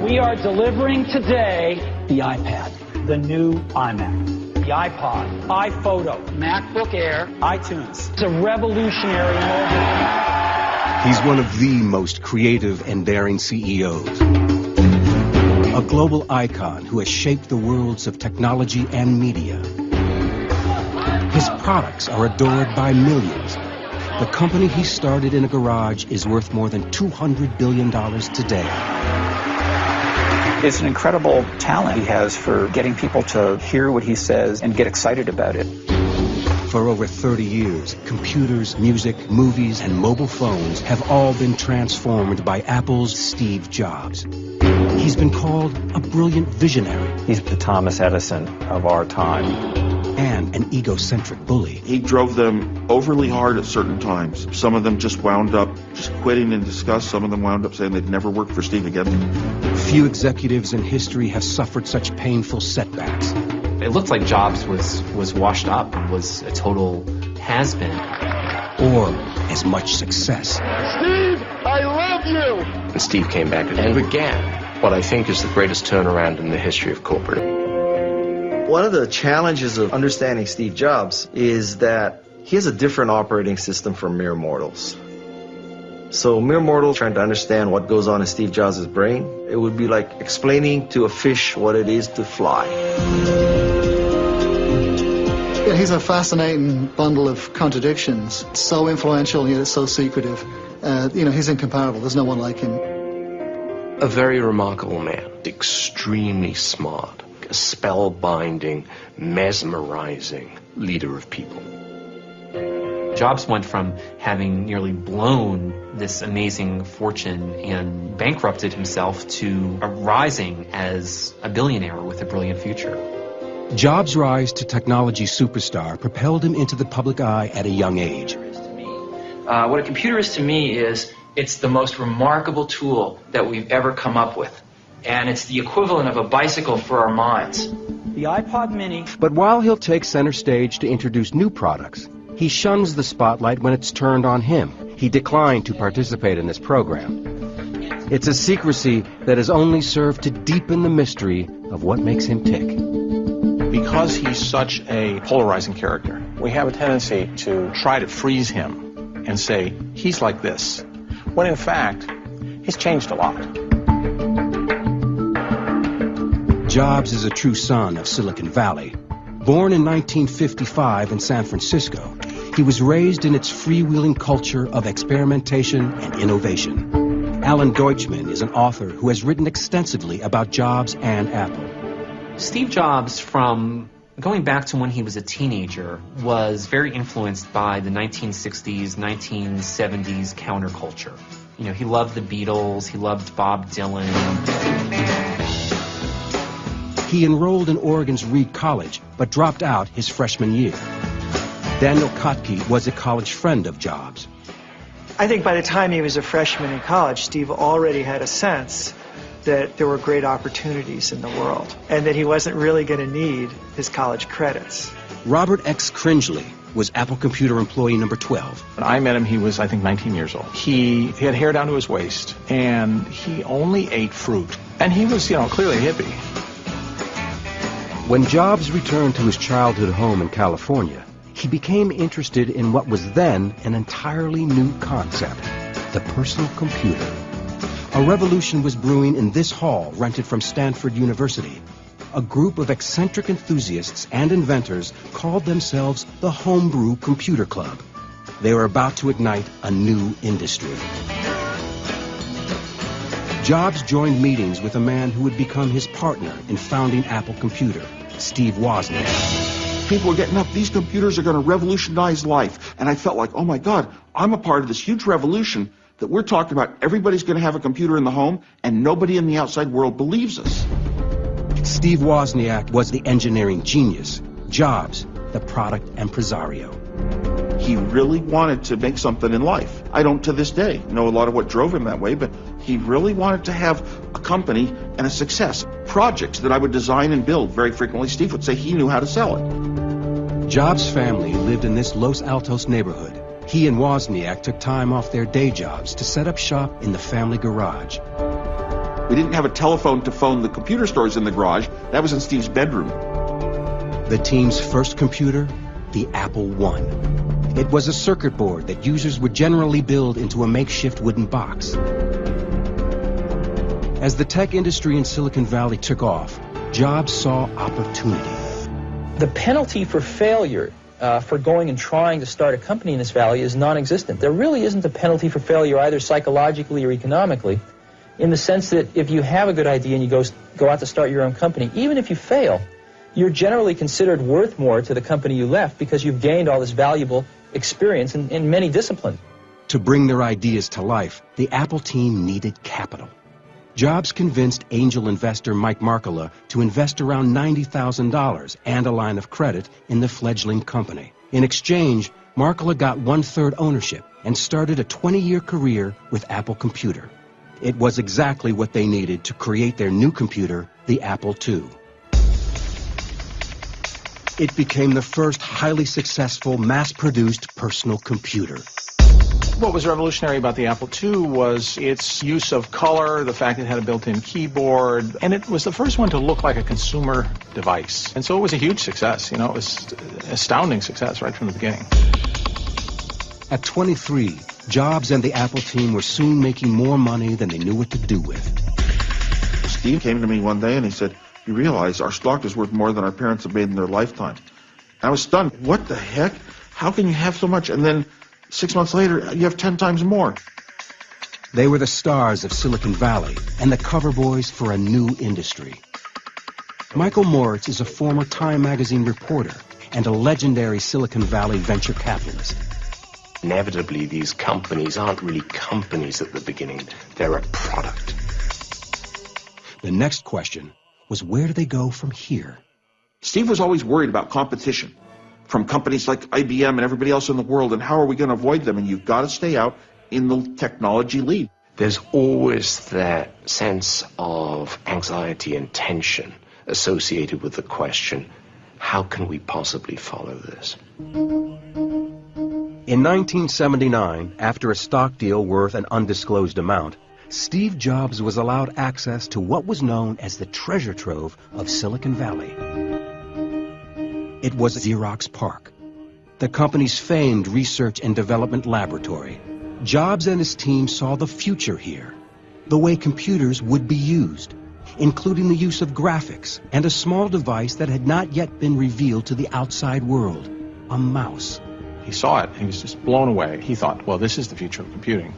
We are delivering today the iPad, the new iMac, the iPod, iPhoto, MacBook Air, iTunes. It's a revolutionary moment. He's one of the most creative and daring CEOs. A global icon who has shaped the worlds of technology and media. His products are adored by millions. The company he started in a garage is worth more than $200 billion today. It's an incredible talent he has for getting people to hear what he says and get excited about it. For over 30 years, computers, music, movies, and mobile phones have all been transformed by Apple's Steve Jobs. He's been called a brilliant visionary. He's the Thomas Edison of our time. And an egocentric bully. He drove them overly hard at certain times. Some of them just wound up just quitting in disgust. Some of them wound up saying they'd never work for Steve again. Few executives in history have suffered such painful setbacks. It looked like Jobs was washed up and was a total has-been. Or as much success. Steve, I love you! And Steve came back and began what I think is the greatest turnaround in the history of corporate. One of the challenges of understanding Steve Jobs is that he has a different operating system from mere mortals. So mere mortals trying to understand what goes on in Steve Jobs' brain, it would be like explaining to a fish what it is to fly. Yeah, he's a fascinating bundle of contradictions. So influential, yet so secretive. He's incomparable. There's no one like him. A very remarkable man, extremely smart, a spellbinding, mesmerizing leader of people. Jobs went from having nearly blown this amazing fortune and bankrupted himself to rising as a billionaire with a brilliant future. Jobs' rise to technology superstar propelled him into the public eye at a young age. What a computer is to me is it's the most remarkable tool that we've ever come up with. And it's the equivalent of a bicycle for our minds. The iPod Mini. But while he'll take center stage to introduce new products, he shuns the spotlight when it's turned on him. He declined to participate in this program. It's a secrecy that has only served to deepen the mystery of what makes him tick. Because he's such a polarizing character, we have a tendency to try to freeze him and say, he's like this, when in fact, he's changed a lot. Jobs is a true son of Silicon Valley. Born in 1955 in San Francisco, he was raised in its freewheeling culture of experimentation and innovation. Alan Deutschman is an author who has written extensively about Jobs and Apple. Steve Jobs, from going back to when he was a teenager, was very influenced by the 1960s, 1970s counterculture. He loved the Beatles, he loved Bob Dylan. He enrolled in Oregon's Reed College, but dropped out his freshman year. Daniel Kotke was a college friend of Jobs. I think by the time he was a freshman in college, Steve already had a sense that there were great opportunities in the world, and that he wasn't really going to need his college credits. Robert X. Cringely was Apple Computer employee number 12. When I met him, he was, I think, 19 years old. He had hair down to his waist, and he only ate fruit. And he was, clearly a hippie. When Jobs returned to his childhood home in California, he became interested in what was then an entirely new concept, the personal computer. A revolution was brewing in this hall rented from Stanford University. A group of eccentric enthusiasts and inventors called themselves the Homebrew Computer Club. They were about to ignite a new industry. Jobs joined meetings with a man who would become his partner in founding Apple Computer, Steve Wozniak. People were getting up, these computers are going to revolutionize life. And I felt like, oh my God, I'm a part of this huge revolution that we're talking about. Everybody's going to have a computer in the home, and nobody in the outside world believes us. Steve Wozniak was the engineering genius, Jobs, the product impresario. He really wanted to make something in life. I don't, to this day, know a lot of what drove him that way, but he really wanted to have a company and a success. Projects that I would design and build very frequently, Steve would say he knew how to sell it. Jobs' family lived in this Los Altos neighborhood. He and Wozniak took time off their day jobs to set up shop in the family garage. We didn't have a telephone to phone the computer stores in the garage. That was in Steve's bedroom. The team's first computer, the Apple I. It was a circuit board that users would generally build into a makeshift wooden box. As the tech industry in Silicon Valley took off, Jobs saw opportunity. The penalty for failure for going and trying to start a company in this valley is non-existent. There really isn't a penalty for failure either psychologically or economically, in the sense that if you have a good idea and you go out to start your own company, even if you fail, you're generally considered worth more to the company you left because you've gained all this valuable experience in many disciplines. To bring their ideas to life, the Apple team needed capital. Jobs convinced angel investor Mike Markkula to invest around $90,000 and a line of credit in the fledgling company. In exchange, Markkula got 1/3 ownership and started a 20-year career with Apple Computer. It was exactly what they needed to create their new computer, the Apple II. It became the first highly successful, mass-produced personal computer. What was revolutionary about the Apple II was its use of color, the fact it had a built-in keyboard, and it was the first one to look like a consumer device. And so it was a huge success. You know, it was an astounding success right from the beginning. At 23, Jobs and the Apple team were soon making more money than they knew what to do with. Steve came to me one day and he said, "You realize our stock is worth more than our parents have made in their lifetime." I was stunned. What the heck? How can you have so much? And then 6 months later, you have 10 times more. They were the stars of Silicon Valley and the cover boys for a new industry. Michael Moritz is a former Time magazine reporter and a legendary Silicon Valley venture capitalist. Inevitably, these companies aren't really companies at the beginning. They're a product. The next question was, where do they go from here? Steve was always worried about competition from companies like IBM and everybody else in the world, and how are we going to avoid them? And you've got to stay out in the technology lead. There's always that sense of anxiety and tension associated with the question, how can we possibly follow this? In 1979, after a stock deal worth an undisclosed amount, Steve Jobs was allowed access to what was known as the treasure trove of Silicon Valley. It was Xerox PARC, the company's famed research and development laboratory. Jobs and his team saw the future here, the way computers would be used, including the use of graphics and a small device that had not yet been revealed to the outside world, a mouse. He saw it and he was just blown away. He thought, well, this is the future of computing.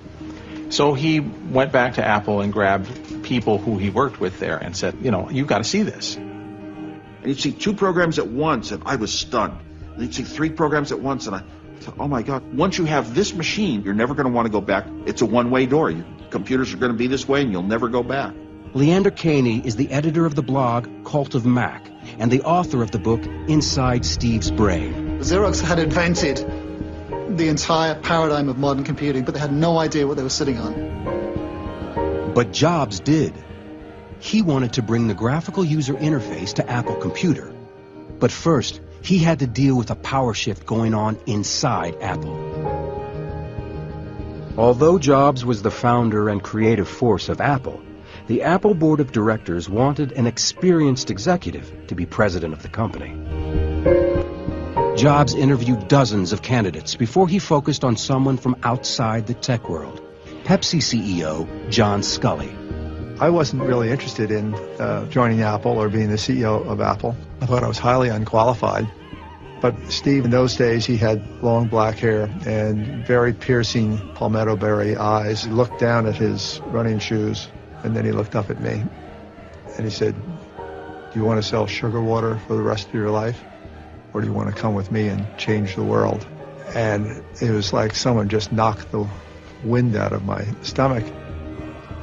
So he went back to Apple and grabbed people who he worked with there and said, you know, you've got to see this. And you'd see 2 programs at once, and I was stunned. And you'd see 3 programs at once, and I thought, oh my God, once you have this machine, you're never going to want to go back. It's a one-way door. Your computers are going to be this way, and you'll never go back. Leander Caney is the editor of the blog Cult of Mac and the author of the book Inside Steve's Brain. Xerox had invented the entire paradigm of modern computing, but they had no idea what they were sitting on. But Jobs did. He wanted to bring the graphical user interface to Apple Computer. But first, he had to deal with a power shift going on inside Apple. Although Jobs was the founder and creative force of Apple, the Apple board of directors wanted an experienced executive to be president of the company. Jobs interviewed dozens of candidates before he focused on someone from outside the tech world, Pepsi CEO John Sculley. I wasn't really interested in joining Apple or being the CEO of Apple. I thought I was highly unqualified. But Steve, in those days, he had long black hair and very piercing palmetto berry eyes. He looked down at his running shoes, and then he looked up at me. And he said, "Do you want to sell sugar water for the rest of your life? Or do you want to come with me and change the world?" And it was like someone just knocked the wind out of my stomach.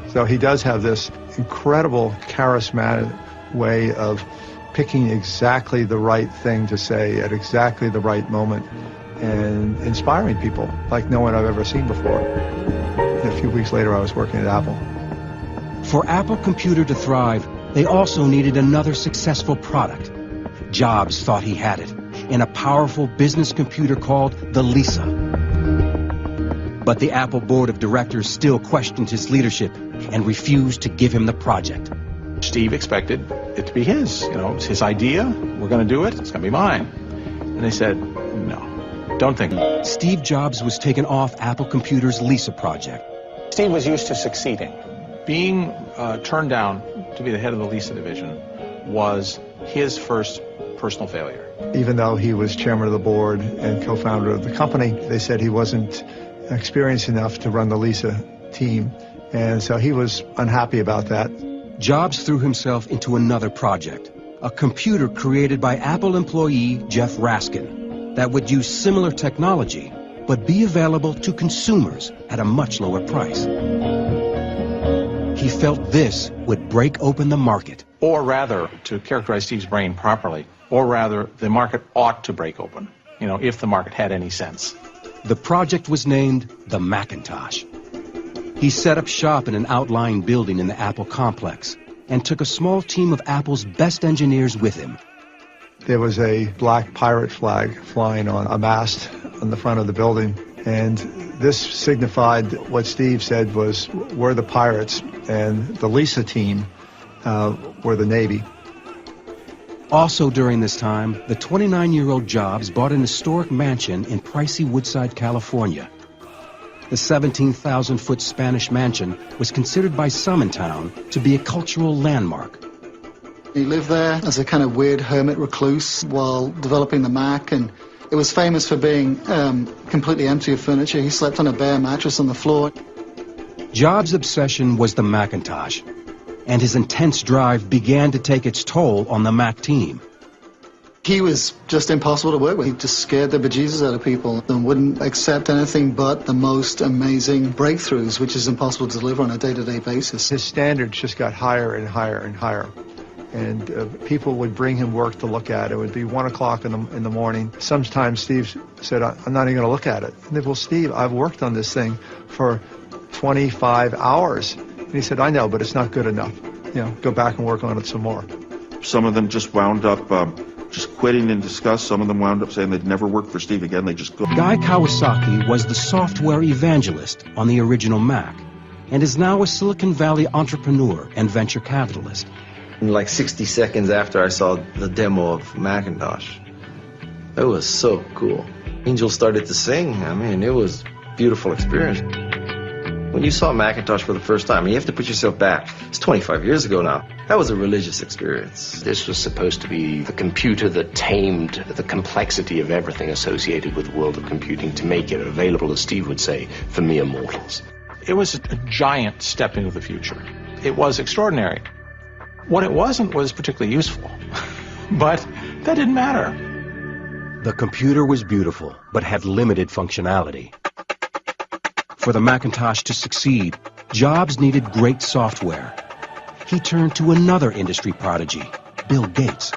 So he does have this incredible charismatic way of picking exactly the right thing to say at exactly the right moment and inspiring people like no one I've ever seen before. And a few weeks later, I was working at Apple. For Apple Computer to thrive, they also needed another successful product. Jobs thought he had it in a powerful business computer called the Lisa. But the Apple board of directors still questioned his leadership and refused to give him the project. Steve expected it to be his. You know, it's his idea. We're going to do it. It's going to be mine. And they said, no, don't think. Steve Jobs was taken off Apple Computer's Lisa project. Steve was used to succeeding. Being turned down to be the head of the Lisa division was his first personal failure. Even though he was chairman of the board and co-founder of the company, they said he wasn't experienced enough to run the Lisa team. And so he was unhappy about that. Jobs threw himself into another project, a computer created by Apple employee Jeff Raskin that would use similar technology but be available to consumers at a much lower price. He felt this would break open the market. Or rather, to characterize Steve's brain properly, or rather, the market ought to break open, you know, if the market had any sense. The project was named the Macintosh. He set up shop in an outlying building in the Apple complex and took a small team of Apple's best engineers with him. There was a black pirate flag flying on a mast on the front of the building, and this signified what Steve said was, we're the pirates, and the Lisa team were the Navy. Also during this time, the 29-year-old Jobs bought an historic mansion in pricey Woodside, California. The 17,000-foot Spanish mansion was considered by some in town to be a cultural landmark. He lived there as a kind of weird hermit recluse while developing the Mac, and it was famous for being completely empty of furniture. He slept on a bare mattress on the floor. Jobs' obsession was the Macintosh, and his intense drive began to take its toll on the Mac team. He was just impossible to work with. He just scared the bejesus out of people and wouldn't accept anything but the most amazing breakthroughs, which is impossible to deliver on a day-to-day basis. His standards just got higher and higher and higher. And people would bring him work to look at. It would be 1 o'clock in the morning. Sometimes Steve said, I'm not even going to look at it. And they, well, Steve, I've worked on this thing for 25 hours. And he said, I know, but it's not good enough. You know, go back and work on it some more. Some of them just wound up just quitting in disgust. Some of them wound up saying they'd never work for Steve again. They just go. Guy Kawasaki was the software evangelist on the original Mac and is now a Silicon Valley entrepreneur and venture capitalist. Like 60 seconds after I saw the demo of Macintosh, it was so cool. Angels started to sing. I mean, it was a beautiful experience. When you saw Macintosh for the first time, you have to put yourself back. It's 25 years ago now. That was a religious experience. This was supposed to be the computer that tamed the complexity of everything associated with the world of computing to make it available, as Steve would say, for mere mortals. It was a giant step into the future. It was extraordinary. What it wasn't was particularly useful, but that didn't matter. The computer was beautiful, but had limited functionality. For the Macintosh to succeed, Jobs needed great software. He turned to another industry prodigy, Bill Gates.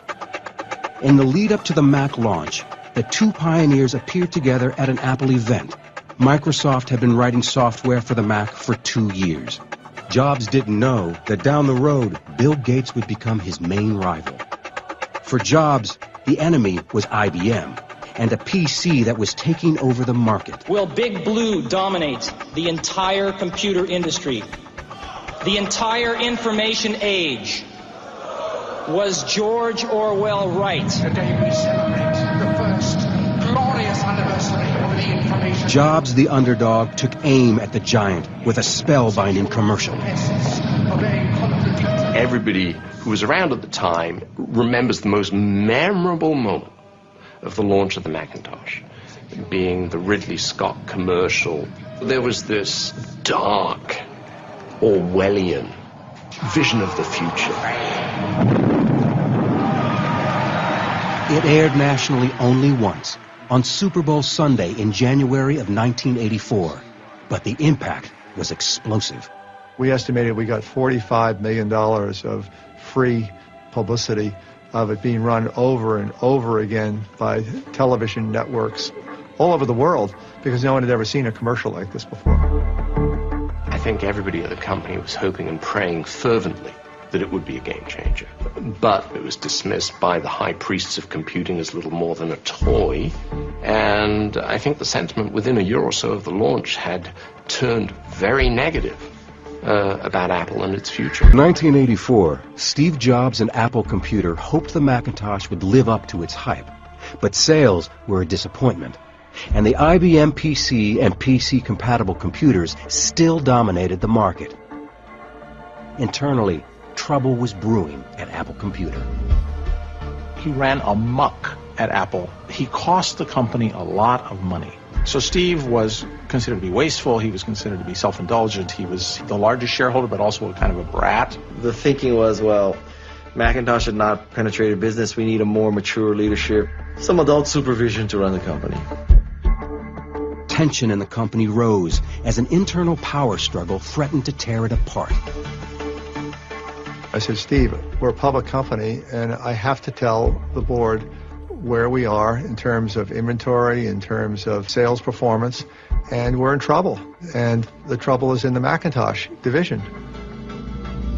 In the lead-up to the Mac launch, the two pioneers appeared together at an Apple event. Microsoft had been writing software for the Mac for 2 years. Jobs didn't know that down the road, Bill Gates would become his main rival. For Jobs, the enemy was IBM, and a PC that was taking over the market. Will Big Blue dominate the entire computer industry? The entire information age? Was George Orwell right? Today we celebrate the first glorious anniversary of the information. Jobs, the underdog, took aim at the giant with a spellbinding commercial. Everybody who was around at the time remembers the most memorable moment of the launch of the Macintosh, being the Ridley Scott commercial. There was this dark, Orwellian vision of the future. It aired nationally only once, on Super Bowl Sunday in January of 1984, but the impact was explosive. We estimated we got $45 million of free publicity of it being run over and over again by television networks all over the world because no one had ever seen a commercial like this before. I think everybody at the company was hoping and praying fervently that it would be a game changer. But it was dismissed by the high priests of computing as little more than a toy. And I think the sentiment within a year or so of the launch had turned very negative about Apple and its future. In 1984, Steve Jobs and Apple Computer hoped the Macintosh would live up to its hype. But sales were a disappointment. And the IBM PC and PC-compatible computers still dominated the market. Internally, trouble was brewing at Apple Computer. He ran amok at Apple. He cost the company a lot of money. So Steve was considered to be wasteful. He was considered to be self-indulgent. He was the largest shareholder, but also kind of a brat. The thinking was, well, Macintosh had not penetrated business. We need a more mature leadership, some adult supervision to run the company. Tension in the company rose as an internal power struggle threatened to tear it apart. I said, Steve, we're a public company, and I have to tell the board where we are in terms of inventory, in terms of sales performance, and we're in trouble. And the trouble is in the Macintosh division.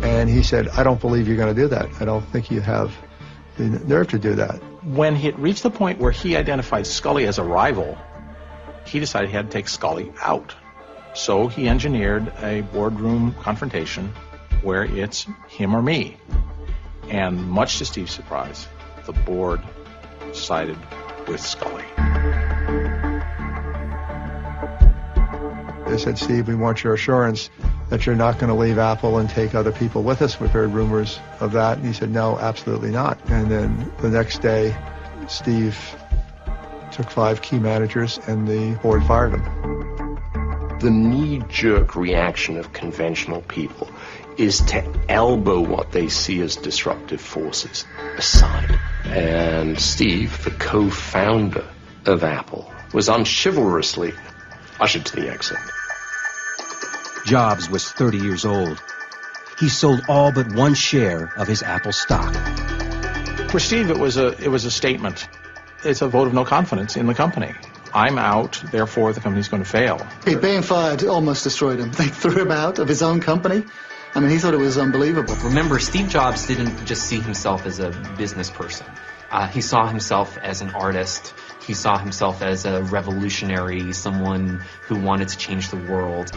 And he said, I don't believe you're going to do that. I don't think you have the nerve to do that. When he had reached the point where he identified Scully as a rival, he decided he had to take Scully out. So he engineered a boardroom confrontation where it's him or me. And much to Steve's surprise, the board sided with Scully. They said, Steve, we want your assurance that you're not going to leave Apple and take other people with us. We've heard rumors of that. And he said, no, absolutely not. And then the next day, Steve took 5 key managers and the board fired him. The knee-jerk reaction of conventional people is to elbow what they see as disruptive forces aside. And Steve, the co-founder of Apple, was unchivalrously ushered to the exit. Jobs was 30 years old. He sold all but 1 share of his Apple stock. For Steve, it was a statement. It's a vote of no confidence in the company. I'm out, therefore the company's going to fail. Being fired almost destroyed him. They threw him out of his own company. I mean, he thought it was unbelievable. Remember, Steve Jobs didn't just see himself as a business person. He saw himself as an artist. He saw himself as a revolutionary, someone who wanted to change the world.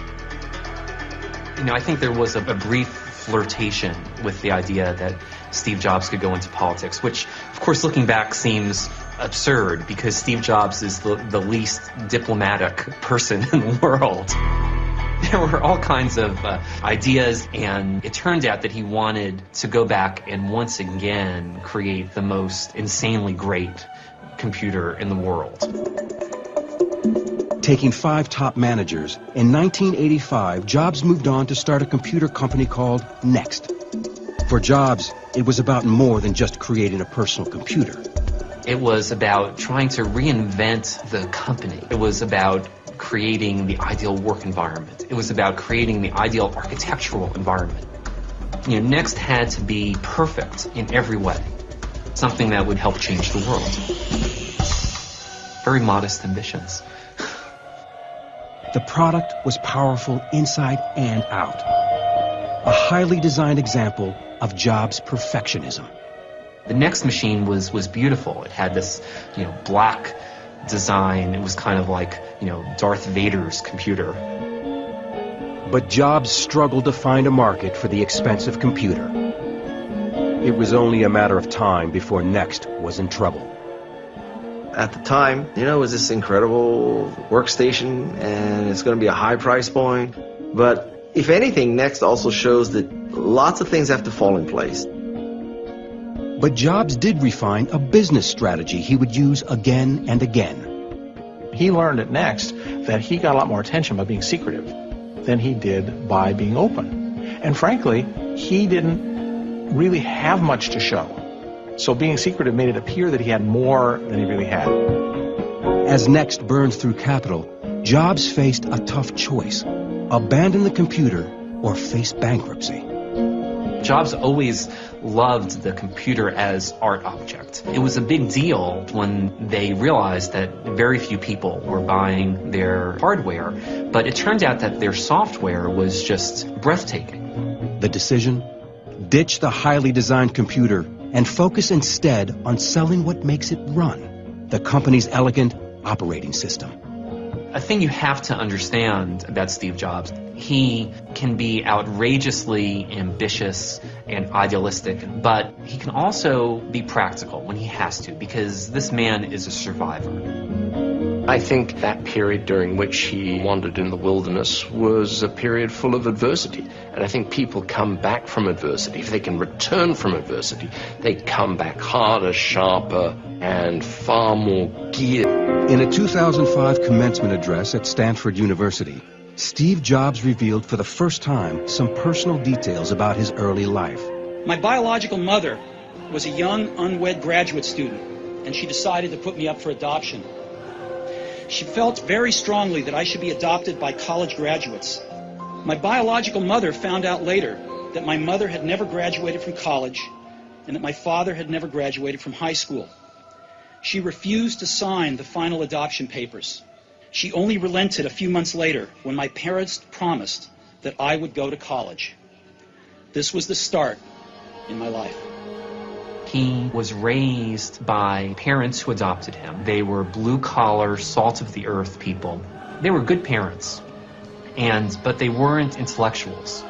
You know, I think there was a brief flirtation with the idea that Steve Jobs could go into politics, which, of course, looking back seems absurd because Steve Jobs is the least diplomatic person in the world. There were all kinds of ideas, and it turned out that he wanted to go back and once again create the most insanely great computer in the world. Taking 5 top managers, in 1985, Jobs moved on to start a computer company called Next. For Jobs, it was about more than just creating a personal computer. It was about trying to reinvent the company. It was about creating the ideal work environment. It was about creating the ideal architectural environment. You know, Next had to be perfect in every way. Something that would help change the world. Very modest ambitions. The product was powerful inside and out. A highly designed example of Jobs' perfectionism. The Next machine was beautiful. It had this, black design. It was kind of like, Darth Vader's computer. But Jobs struggled to find a market for the expensive computer. It was only a matter of time before Next was in trouble. At the time, it was this incredible workstation, and it's going to be a high price point. But if anything, Next also shows that lots of things have to fall in place. But Jobs did refine a business strategy he would use again and again. He learned at Next that he got a lot more attention by being secretive than he did by being open. And frankly, he didn't really have much to show. So being secretive made it appear that he had more than he really had. As Next burned through capital, Jobs faced a tough choice: abandon the computer or face bankruptcy. Jobs always loved the computer as art object. It was a big deal when they realized that very few people were buying their hardware, but it turned out that their software was just breathtaking. The decision? ditch the highly designed computer and focus instead on selling what makes it run, the company's elegant operating system. A thing you have to understand about Steve Jobs, he can be outrageously ambitious and idealistic, but he can also be practical when he has to, because this man is a survivor. I think that period during which he wandered in the wilderness was a period full of adversity. And I think people come back from adversity. If they can return from adversity, they come back harder, sharper, and far more geared. In a 2005 commencement address at Stanford University, Steve Jobs revealed for the first time some personal details about his early life. My biological mother was a young, unwed graduate student, and she decided to put me up for adoption. She felt very strongly that I should be adopted by college graduates. My biological mother found out later that my mother had never graduated from college and that my father had never graduated from high school. She refused to sign the final adoption papers. She only relented a few months later when my parents promised that I would go to college. This was the start in my life. He was raised by parents who adopted him. They were blue-collar, salt-of-the-earth people. They were good parents, but they weren't intellectuals.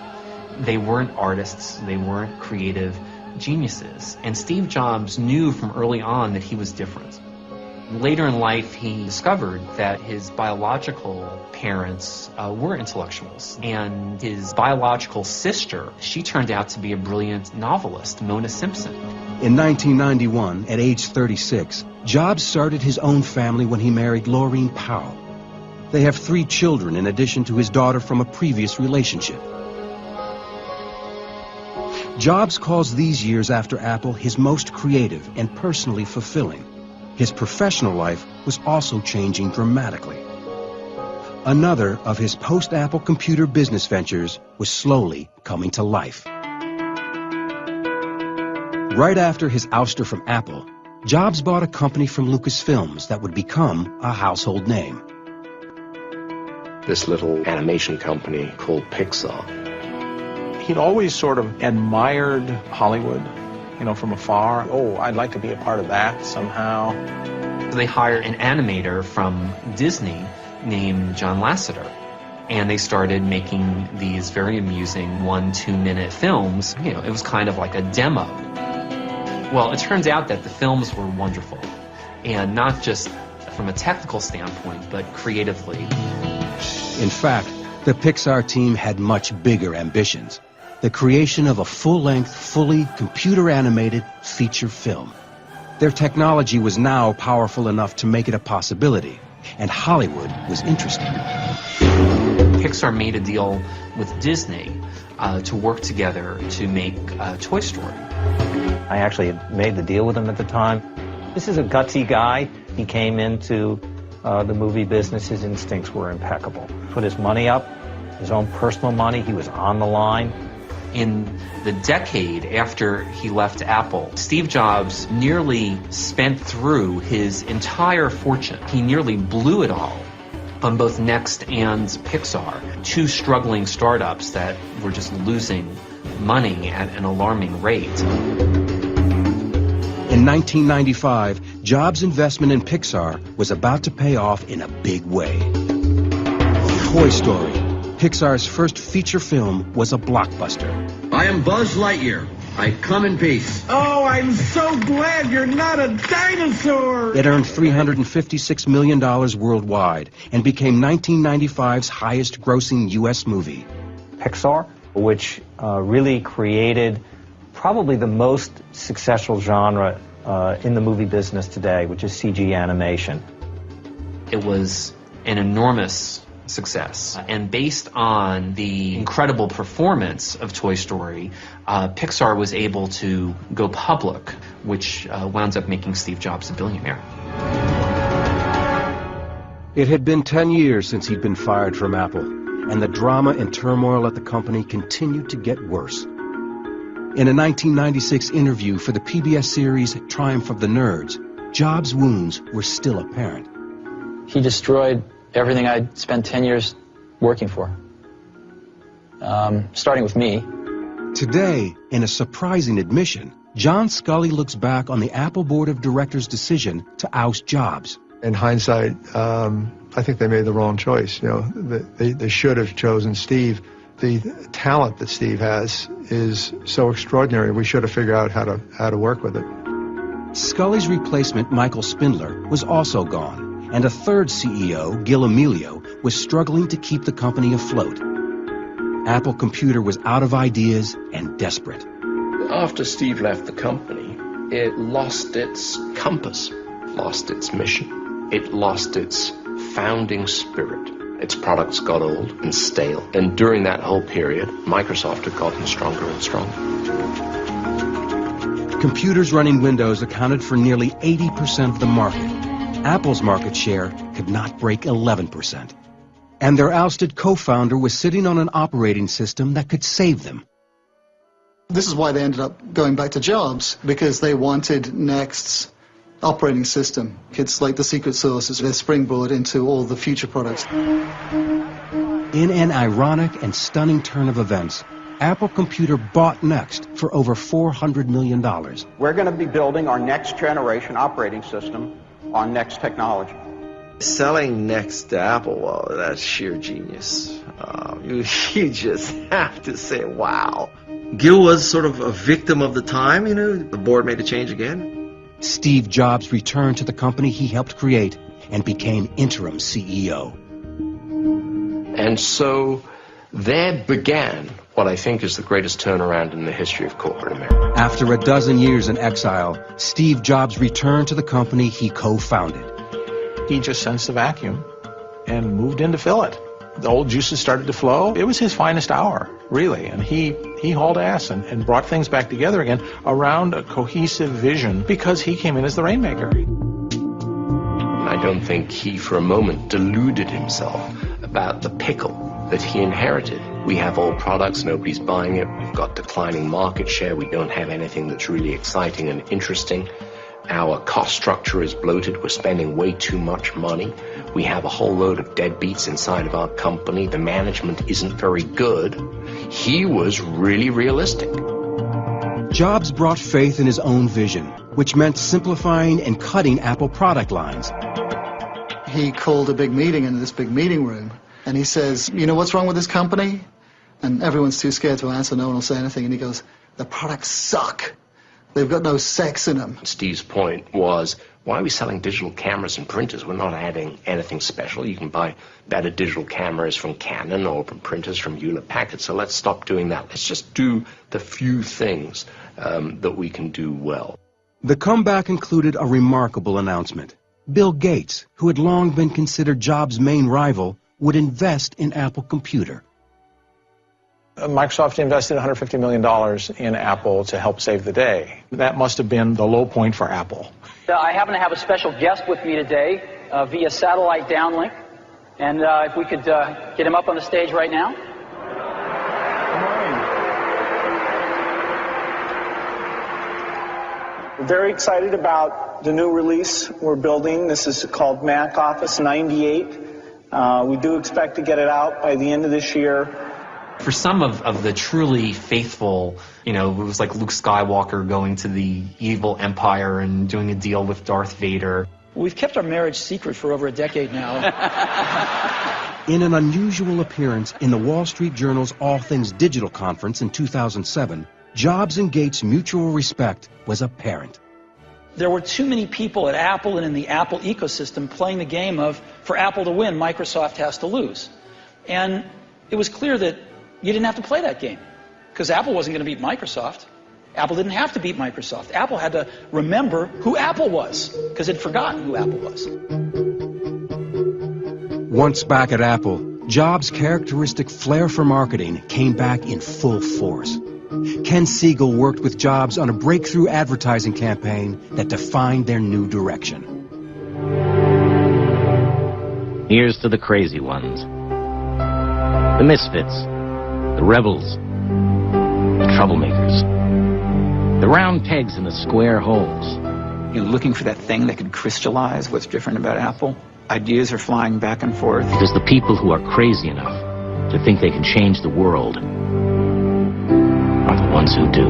They weren't artists. They weren't creative geniuses. And Steve Jobs knew from early on that he was different. Later in life, he discovered that his biological parents were intellectuals, and his biological sister, she turned out to be a brilliant novelist, Mona Simpson. In 1991, at age 36, Jobs started his own family when he married Laureen Powell. They have 3 children in addition to his daughter from a previous relationship. Jobs calls these years after Apple his most creative and personally fulfilling. His professional life was also changing dramatically. Another of his post-Apple computer business ventures was slowly coming to life. Right after his ouster from Apple, Jobs bought a company from Lucasfilms that would become a household name. This little animation company called Pixar. He'd always sort of admired Hollywood, from afar. Oh, I'd like to be a part of that somehow. They hired an animator from Disney named John Lasseter, and they started making these very amusing 1-2 minute films. It was kind of like a demo. Well, it turns out that the films were wonderful, and not just from a technical standpoint, but creatively. In fact, the Pixar team had much bigger ambitions. The creation of a full-length, fully computer-animated feature film. Their technology was now powerful enough to make it a possibility, and Hollywood was interested. Pixar made a deal with Disney to work together to make Toy Story. I actually had made the deal with him at the time. This is a gutsy guy. He came into the movie business. His instincts were impeccable. Put his money up, his own personal money. He was on the line. In the decade after he left Apple, Steve Jobs nearly spent through his entire fortune. He nearly blew it all on both Next and Pixar, 2 struggling startups that were just losing money at an alarming rate. In 1995, Jobs' investment in Pixar was about to pay off in a big way. Toy Story, Pixar's first feature film, was a blockbuster. I am Buzz Lightyear. I come in peace. Oh, I'm so glad you're not a dinosaur! It earned $356 million worldwide and became 1995's highest-grossing U.S. movie. Pixar, which really created probably the most successful genre in the movie business today, which is CG animation. It was an enormous success. And based on the incredible performance of Toy Story, Pixar was able to go public, which wound up making Steve Jobs a billionaire. It had been 10 years since he'd been fired from Apple, and the drama and turmoil at the company continued to get worse. In a 1996 interview for the PBS series Triumph of the Nerds, Jobs' wounds were still apparent. He destroyed everything I'd spent 10 years working for, starting with me. Today, in a surprising admission, John Sculley looks back on the Apple Board of Directors' decision to oust Jobs. In hindsight, I think they made the wrong choice. You know, they should have chosen Steve. The talent that Steve has is so extraordinary. We should have figured out how to work with it. Scully's replacement, Michael Spindler, was also gone, and a third CEO, Gil Amelio, was struggling to keep the company afloat. Apple Computer was out of ideas and desperate. After Steve left the company, it lost its compass, lost its mission. It lost its founding spirit. Its products got old and stale. And during that whole period, Microsoft had gotten stronger and stronger. Computers running Windows accounted for nearly 80% of the market. Apple's market share could not break 11%. And their ousted co-founder was sitting on an operating system that could save them. This is why they ended up going back to Jobs, because they wanted Next's operating system. It's like the secret sauce, it's their springboard into all the future products. In an ironic and stunning turn of events, Apple Computer bought Next for over $400 million. We're going to be building our next generation operating system on Next technology. Selling Next to Apple, well, that's sheer genius. You just have to say, wow. Gil was sort of a victim of the time, you know. The board made a change again. Steve Jobs returned to the company he helped create and became interim CEO. And so there began what I think is the greatest turnaround in the history of corporate America. After a dozen years in exile, Steve Jobs returned to the company he co-founded. He just sensed the vacuum and moved in to fill it. The old juices started to flow. It was his finest hour, really, and he hauled ass and brought things back together again around a cohesive vision because he came in as the rainmaker. I don't think he for a moment deluded himself about the pickle that he inherited. We have old products, nobody's buying it, we've got declining market share, we don't have anything that's really exciting and interesting. Our cost structure is bloated, we're spending way too much money. We have a whole load of deadbeats inside of our company. The management isn't very good. He was really realistic. Jobs brought faith in his own vision, which meant simplifying and cutting Apple product lines. He called a big meeting in this big meeting room, and he says, you know what's wrong with this company? And everyone's too scared to answer, no one will say anything, and he goes, the products suck. They've got no sex in them. Steve's point was, why are we selling digital cameras and printers? We're not adding anything special. You can buy better digital cameras from Canon or from printers from Hewlett-Packard, so let's stop doing that. Let's just do the few things that we can do well. The comeback included a remarkable announcement. Bill Gates, who had long been considered Jobs' main rival, would invest in Apple Computer. Microsoft invested $150 million in Apple to help save the day. That must have been the low point for Apple. I happen to have a special guest with me today via satellite downlink. And if we could get him up on the stage right now. We're very excited about the new release we're building. This is called Mac Office 98. We do expect to get it out by the end of this year. For some of the truly faithful, you know, it was like Luke Skywalker going to the evil empire and doing a deal with Darth Vader. We've kept our marriage secret for over a decade now. In an unusual appearance in the Wall Street Journal's All Things Digital conference in 2007, Jobs and Gates' mutual respect was apparent. There were too many people at Apple and in the Apple ecosystem playing the game of, for Apple to win, Microsoft has to lose. And it was clear that you didn't have to play that game, because Apple wasn't going to beat Microsoft. Apple didn't have to beat Microsoft. Apple had to remember who Apple was, because it had forgotten who Apple was. Once back at Apple, Jobs' characteristic flair for marketing came back in full force. Ken Siegel worked with Jobs on a breakthrough advertising campaign that defined their new direction. Here's to the crazy ones, the misfits, the rebels, the troublemakers, the round pegs in the square holes. You're looking for that thing that could crystallize what's different about Apple. Ideas are flying back and forth. Because the people who are crazy enough to think they can change the world are the ones who do.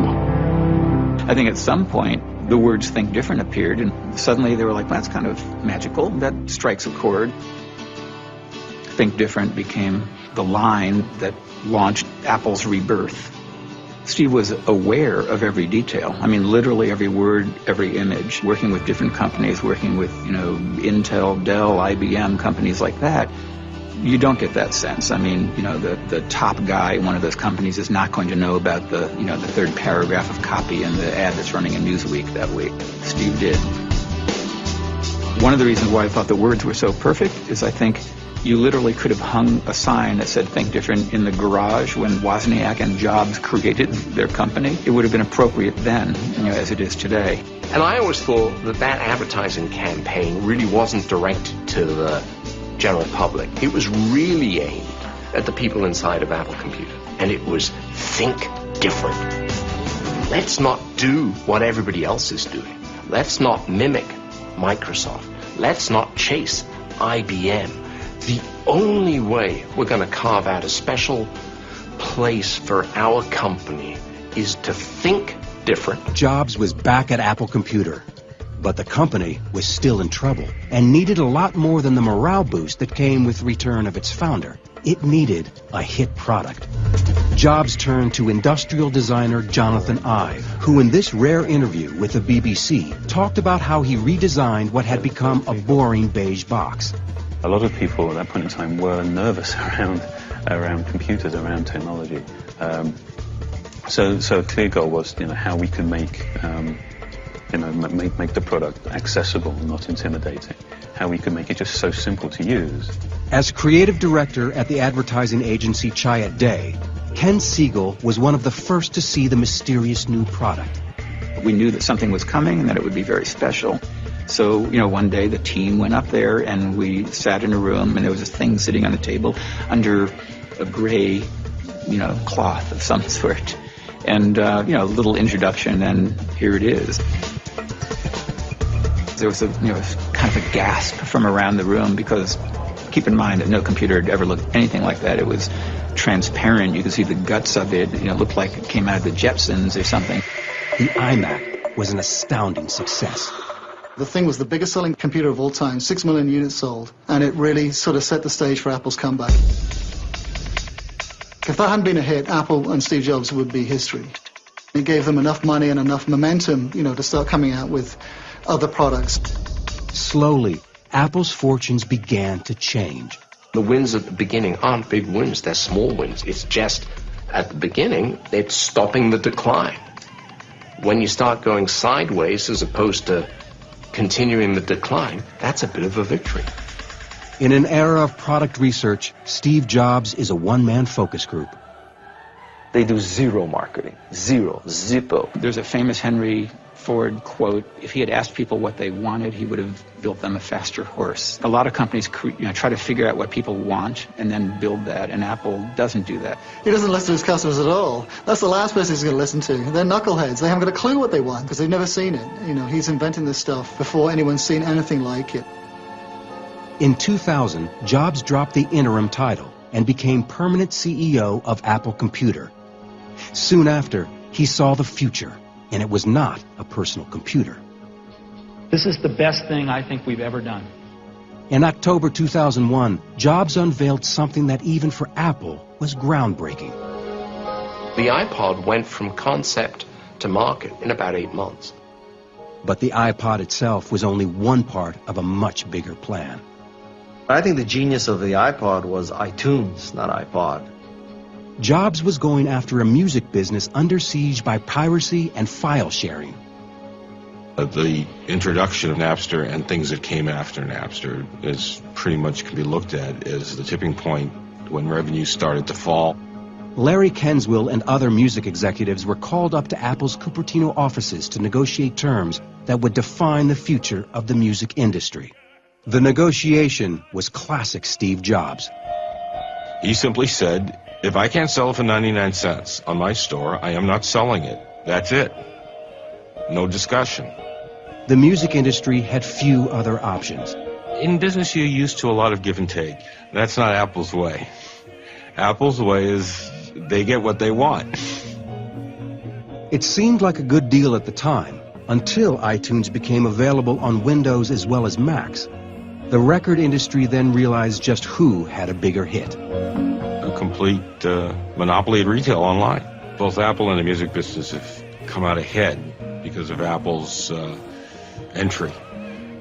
I think at some point the words "think different" appeared, and suddenly they were like, that's kind of magical. That strikes a chord. Think different became the line that launched Apple's rebirth. Steve was aware of every detail. I mean, literally every word, every image, working with different companies, working with, Intel, Dell, IBM, companies like that. You don't get that sense. I mean, the top guy in one of those companies is not going to know about the third paragraph of copy in the ad that's running in Newsweek that week. Steve did. One of the reasons why I thought the words were so perfect is I think you literally could have hung a sign that said "Think Different" in the garage when Wozniak and Jobs created their company. It would have been appropriate then, as it is today. And I always thought that advertising campaign really wasn't directed to the general public. It was really aimed at the people inside of Apple Computer. And it was think different. Let's not do what everybody else is doing. Let's not mimic Microsoft. Let's not chase IBM. The only way we're going to carve out a special place for our company is to think different. Jobs was back at Apple Computer, but the company was still in trouble and needed a lot more than the morale boost that came with the return of its founder. It needed a hit product. Jobs turned to industrial designer Jonathan Ive, who in this rare interview with the BBC talked about how he redesigned what had become a boring beige box. A lot of people at that point in time were nervous around computers, around technology. So a clear goal was, how we could make the product accessible, not intimidating. How we could make it just so simple to use. As creative director at the advertising agency Chiat Day, Ken Siegel was one of the first to see the mysterious new product. We knew that something was coming and that it would be very special. So, one day the team went up there and we sat in a room and there was this thing sitting on the table under a gray, cloth of some sort. And, a little introduction, and here it is. There was kind of a gasp from around the room because keep in mind that no computer had ever looked anything like that. It was transparent. You could see the guts of it. It looked like it came out of the Jetsons or something. The iMac was an astounding success. The thing was the biggest selling computer of all time, 6 million units sold, and it really sort of set the stage for Apple's comeback. If that hadn't been a hit, Apple and Steve Jobs would be history. It gave them enough money and enough momentum, to start coming out with other products. Slowly, Apple's fortunes began to change. The wins at the beginning aren't big wins, they're small wins. It's just, at the beginning, it's stopping the decline. When you start going sideways as opposed to continuing the decline, that's a bit of a victory. In an era of product research, Steve Jobs is a one-man focus group. They do zero marketing. Zero. Zippo. There's a famous Henry Ford quote, if he had asked people what they wanted, he would have built them a faster horse. A lot of companies try to figure out what people want and then build that, and Apple doesn't do that. He doesn't listen to his customers at all. That's the last person he's going to listen to. They're knuckleheads. They haven't got a clue what they want because they've never seen it. He's inventing this stuff before anyone's seen anything like it. In 2000, Jobs dropped the interim title and became permanent CEO of Apple Computer. Soon after, he saw the future, and it was not a personal computer. This is the best thing I think we've ever done. In October 2001, Jobs unveiled something that even for Apple was groundbreaking. The iPod went from concept to market in about 8 months. But the iPod itself was only one part of a much bigger plan. I think the genius of the iPod was iTunes, not iPod. Jobs was going after a music business under siege by piracy and file sharing. The introduction of Napster and things that came after Napster is pretty much can be looked at as the tipping point when revenues started to fall. Larry Kenswell and other music executives were called up to Apple's Cupertino offices to negotiate terms that would define the future of the music industry. The negotiation was classic Steve Jobs. He simply said, if I can't sell it for 99 cents on my store, I am not selling it. That's it. No discussion. The music industry had few other options. In business, you're used to a lot of give and take. That's not Apple's way. Apple's way is they get what they want. It seemed like a good deal at the time, until iTunes became available on Windows as well as Macs. The record industry then realized just who had a bigger hit. A complete monopoly of retail online. Both Apple and the music business have come out ahead because of Apple's entry.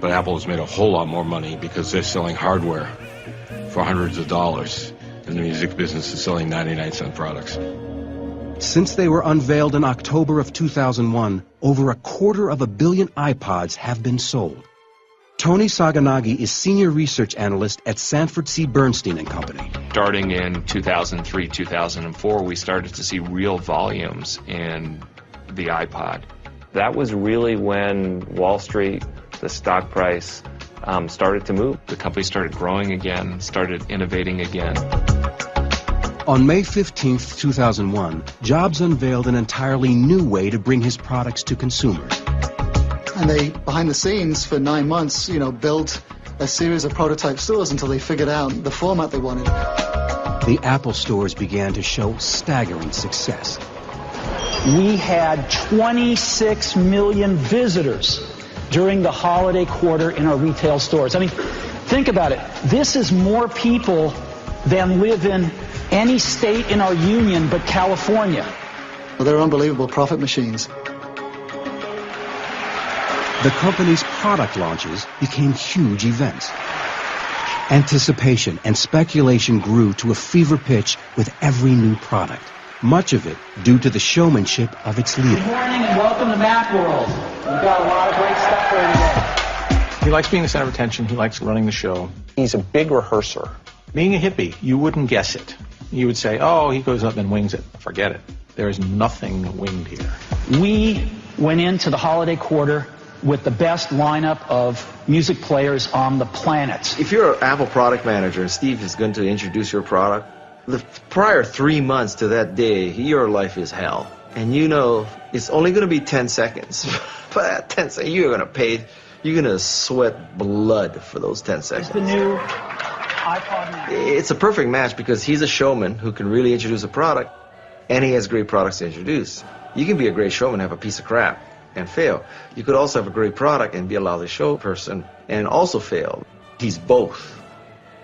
But Apple has made a whole lot more money because they're selling hardware for hundreds of dollars, and the music business is selling 99-cent products. Since they were unveiled in October of 2001, over 250 million iPods have been sold. Tony Saganagi is Senior Research Analyst at Sanford C. Bernstein & Company. Starting in 2003, 2004, we started to see real volumes in the iPod. That was really when Wall Street, the stock price, started to move. The company started growing again, started innovating again. On May 15, 2001, Jobs unveiled an entirely new way to bring his products to consumers. And they, behind the scenes, for 9 months, built a series of prototype stores until they figured out the format they wanted. The Apple stores began to show staggering success. We had 26 million visitors during the holiday quarter in our retail stores. I mean, think about it. This is more people than live in any state in our union but California. Well, they're unbelievable profit machines. The company's product launches became huge events. Anticipation and speculation grew to a fever pitch with every new product, much of it due to the showmanship of its leader. Good morning and welcome to Macworld. We've got a lot of great stuff for you today. He likes being the center of attention. He likes running the show. He's a big rehearser. Being a hippie, you wouldn't guess it. You would say, oh, he goes up and wings it. Forget it. There is nothing winged here. We went into the holiday quarter with the best lineup of music players on the planet. If you're an Apple product manager and Steve is going to introduce your product, the prior 3 months to that day, your life is hell. And it's only going to be 10 seconds. But at 10 seconds, you're going to sweat blood for those 10 seconds. It's the new iPod now. It's a perfect match because he's a showman who can really introduce a product, and he has great products to introduce. You can be a great showman and have a piece of crap and fail. You could also have a great product and be a lousy show person and also fail. He's both.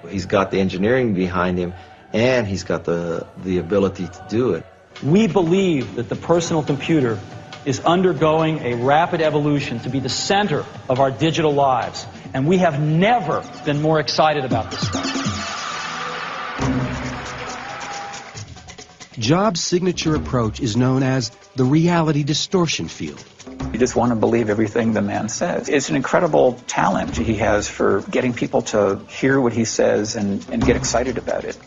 He's got the engineering behind him, and he's got the ability to do it. We believe that the personal computer is undergoing a rapid evolution to be the center of our digital lives, and we have never been more excited about this stuff. Jobs' signature approach is known as the reality distortion field. You just want to believe everything the man says. It's an incredible talent he has for getting people to hear what he says and get excited about it.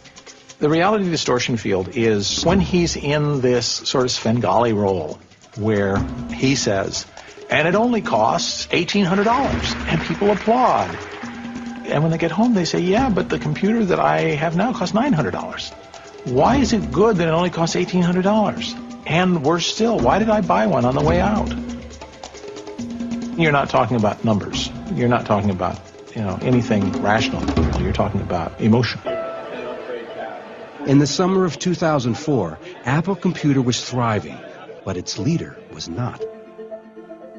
The reality distortion field is when he's in this sort of Svengali role where he says, and it only costs $1,800, and people applaud. And when they get home, they say, yeah, but the computer that I have now costs $900. Why is it good that it only costs $1,800? And worse still, why did I buy one on the way out? You're not talking about numbers. You're not talking about, anything rational. You're talking about emotion. In the summer of 2004, Apple Computer was thriving, but its leader was not.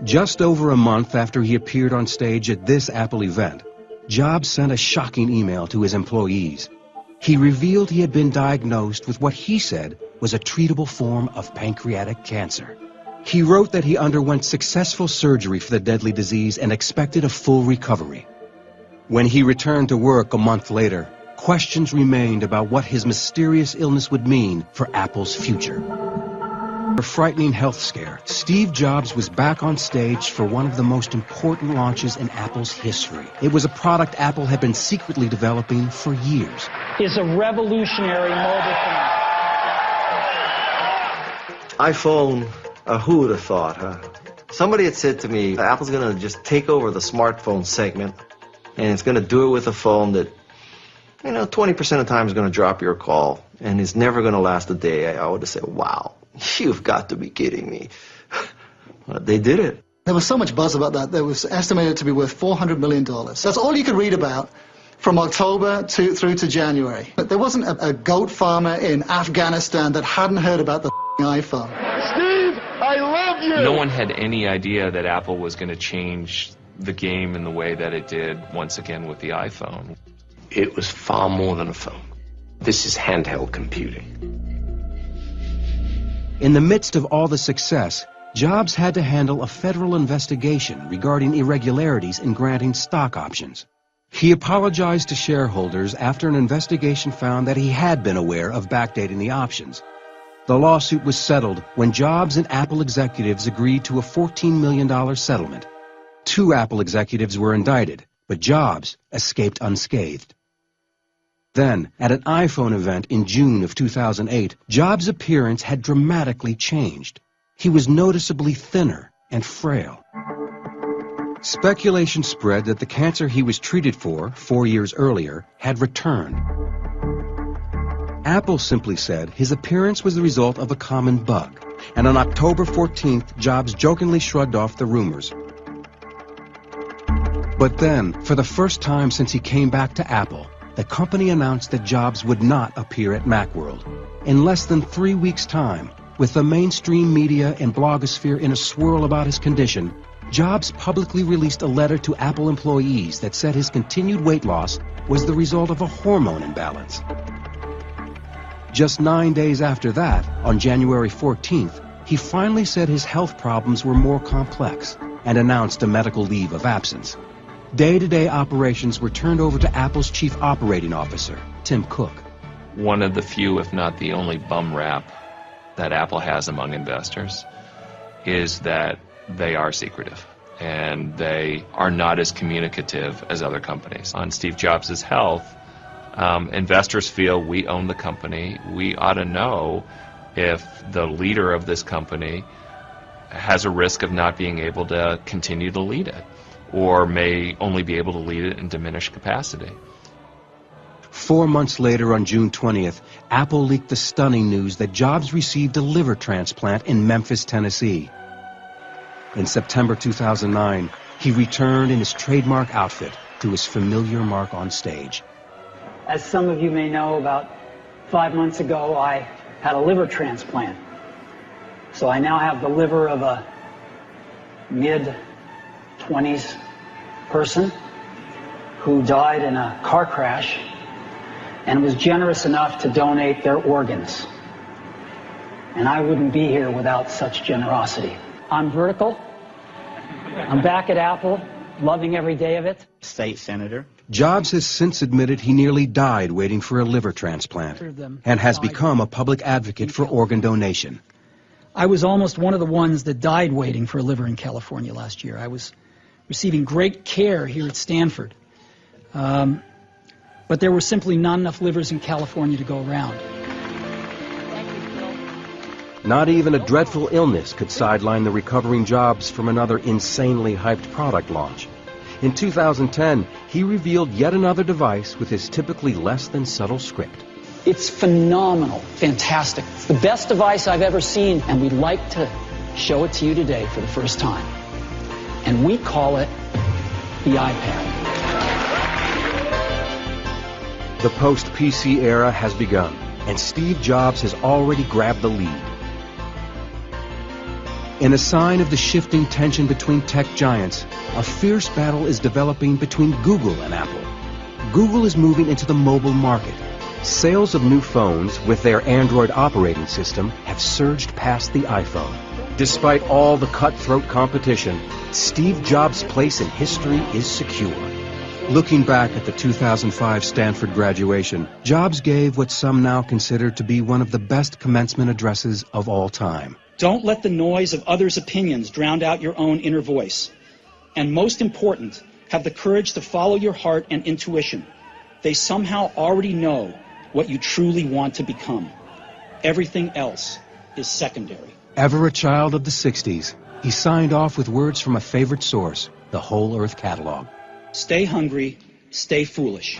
Just over a month after he appeared on stage at this Apple event, Jobs sent a shocking email to his employees. He revealed he had been diagnosed with what he said was a treatable form of pancreatic cancer. He wrote that he underwent successful surgery for the deadly disease and expected a full recovery. When he returned to work a month later, questions remained about what his mysterious illness would mean for Apple's future. A frightening health scare, Steve Jobs was back on stage for one of the most important launches in Apple's history. It was a product Apple had been secretly developing for years. Is a revolutionary mobile phone. iPhone, who would have thought, huh? Somebody had said to me, Apple's going to just take over the smartphone segment, and it's going to do it with a phone that 20% of the time is going to drop your call, and it's never going to last a day. I would have said, wow, you've got to be kidding me. They did it. There was so much buzz about that. That was estimated to be worth $400 million. That's all you could read about from October through to January. But there wasn't a goat farmer in Afghanistan that hadn't heard about the iPhone. Steve, I love No one had any idea that Apple was going to change the game in the way that it did once again with the iPhone. It was far more than a phone. This is handheld computing. In the midst of all the success, Jobs had to handle a federal investigation regarding irregularities in granting stock options. He apologized to shareholders after an investigation found that he had been aware of backdating the options. The lawsuit was settled when Jobs and Apple executives agreed to a $14 million settlement. 2 Apple executives were indicted, but Jobs escaped unscathed. Then, at an iPhone event in June of 2008, Jobs' appearance had dramatically changed. He was noticeably thinner and frail. Speculation spread that the cancer he was treated for 4 years earlier had returned. Apple simply said his appearance was the result of a common bug, and on October 14th, Jobs jokingly shrugged off the rumors. But then, for the first time since he came back to Apple, the company announced that Jobs would not appear at Macworld. In less than 3 weeks' time, with the mainstream media and blogosphere in a swirl about his condition, Jobs publicly released a letter to Apple employees that said his continued weight loss was the result of a hormone imbalance. Just 9 days after that, on January 14th, he finally said his health problems were more complex and announced a medical leave of absence. Day-to-day operations were turned over to Apple's chief operating officer, Tim Cook. One of the few, if not the only, bum rap that Apple has among investors is that they are secretive and they are not as communicative as other companies. On Steve Jobs' health, investors feel we own the company. We ought to know if the leader of this company has a risk of not being able to continue to lead it, or may only be able to lead it in diminished capacity. 4 months later, on June 20th, Apple leaked the stunning news that Jobs received a liver transplant in Memphis, Tennessee. In September 2009, he returned in his trademark outfit to his familiar mark on stage. As some of you may know, about 5 months ago, I had a liver transplant. So I now have the liver of a mid-20s person who died in a car crash and was generous enough to donate their organs. And I wouldn't be here without such generosity. I'm vertical. I'm back at Apple, loving every day of it. State senator. Jobs has since admitted he nearly died waiting for a liver transplant and has become a public advocate for organ donation. I was almost one of the ones that died waiting for a liver in California last year. I was receiving great care here at Stanford. But there were simply not enough livers in California to go around. Not even a dreadful illness could sideline the recovering Jobs from another insanely hyped product launch. In 2010, he revealed yet another device with his typically less than subtle script. It's phenomenal, fantastic. It's the best device I've ever seen, and we'd like to show it to you today for the first time. And we call it the iPad. The post-PC era has begun, and Steve Jobs has already grabbed the lead. In a sign of the shifting tension between tech giants, a fierce battle is developing between Google and Apple. Google is moving into the mobile market. Sales of new phones with their Android operating system have surged past the iPhone. Despite all the cutthroat competition, Steve Jobs' place in history is secure. Looking back at the 2005 Stanford graduation, Jobs gave what some now consider to be one of the best commencement addresses of all time. Don't let the noise of others' opinions drown out your own inner voice. And most important, have the courage to follow your heart and intuition. They somehow already know what you truly want to become. Everything else is secondary. Ever a child of the 60s, he signed off with words from a favorite source, the Whole Earth Catalog. Stay hungry, stay foolish.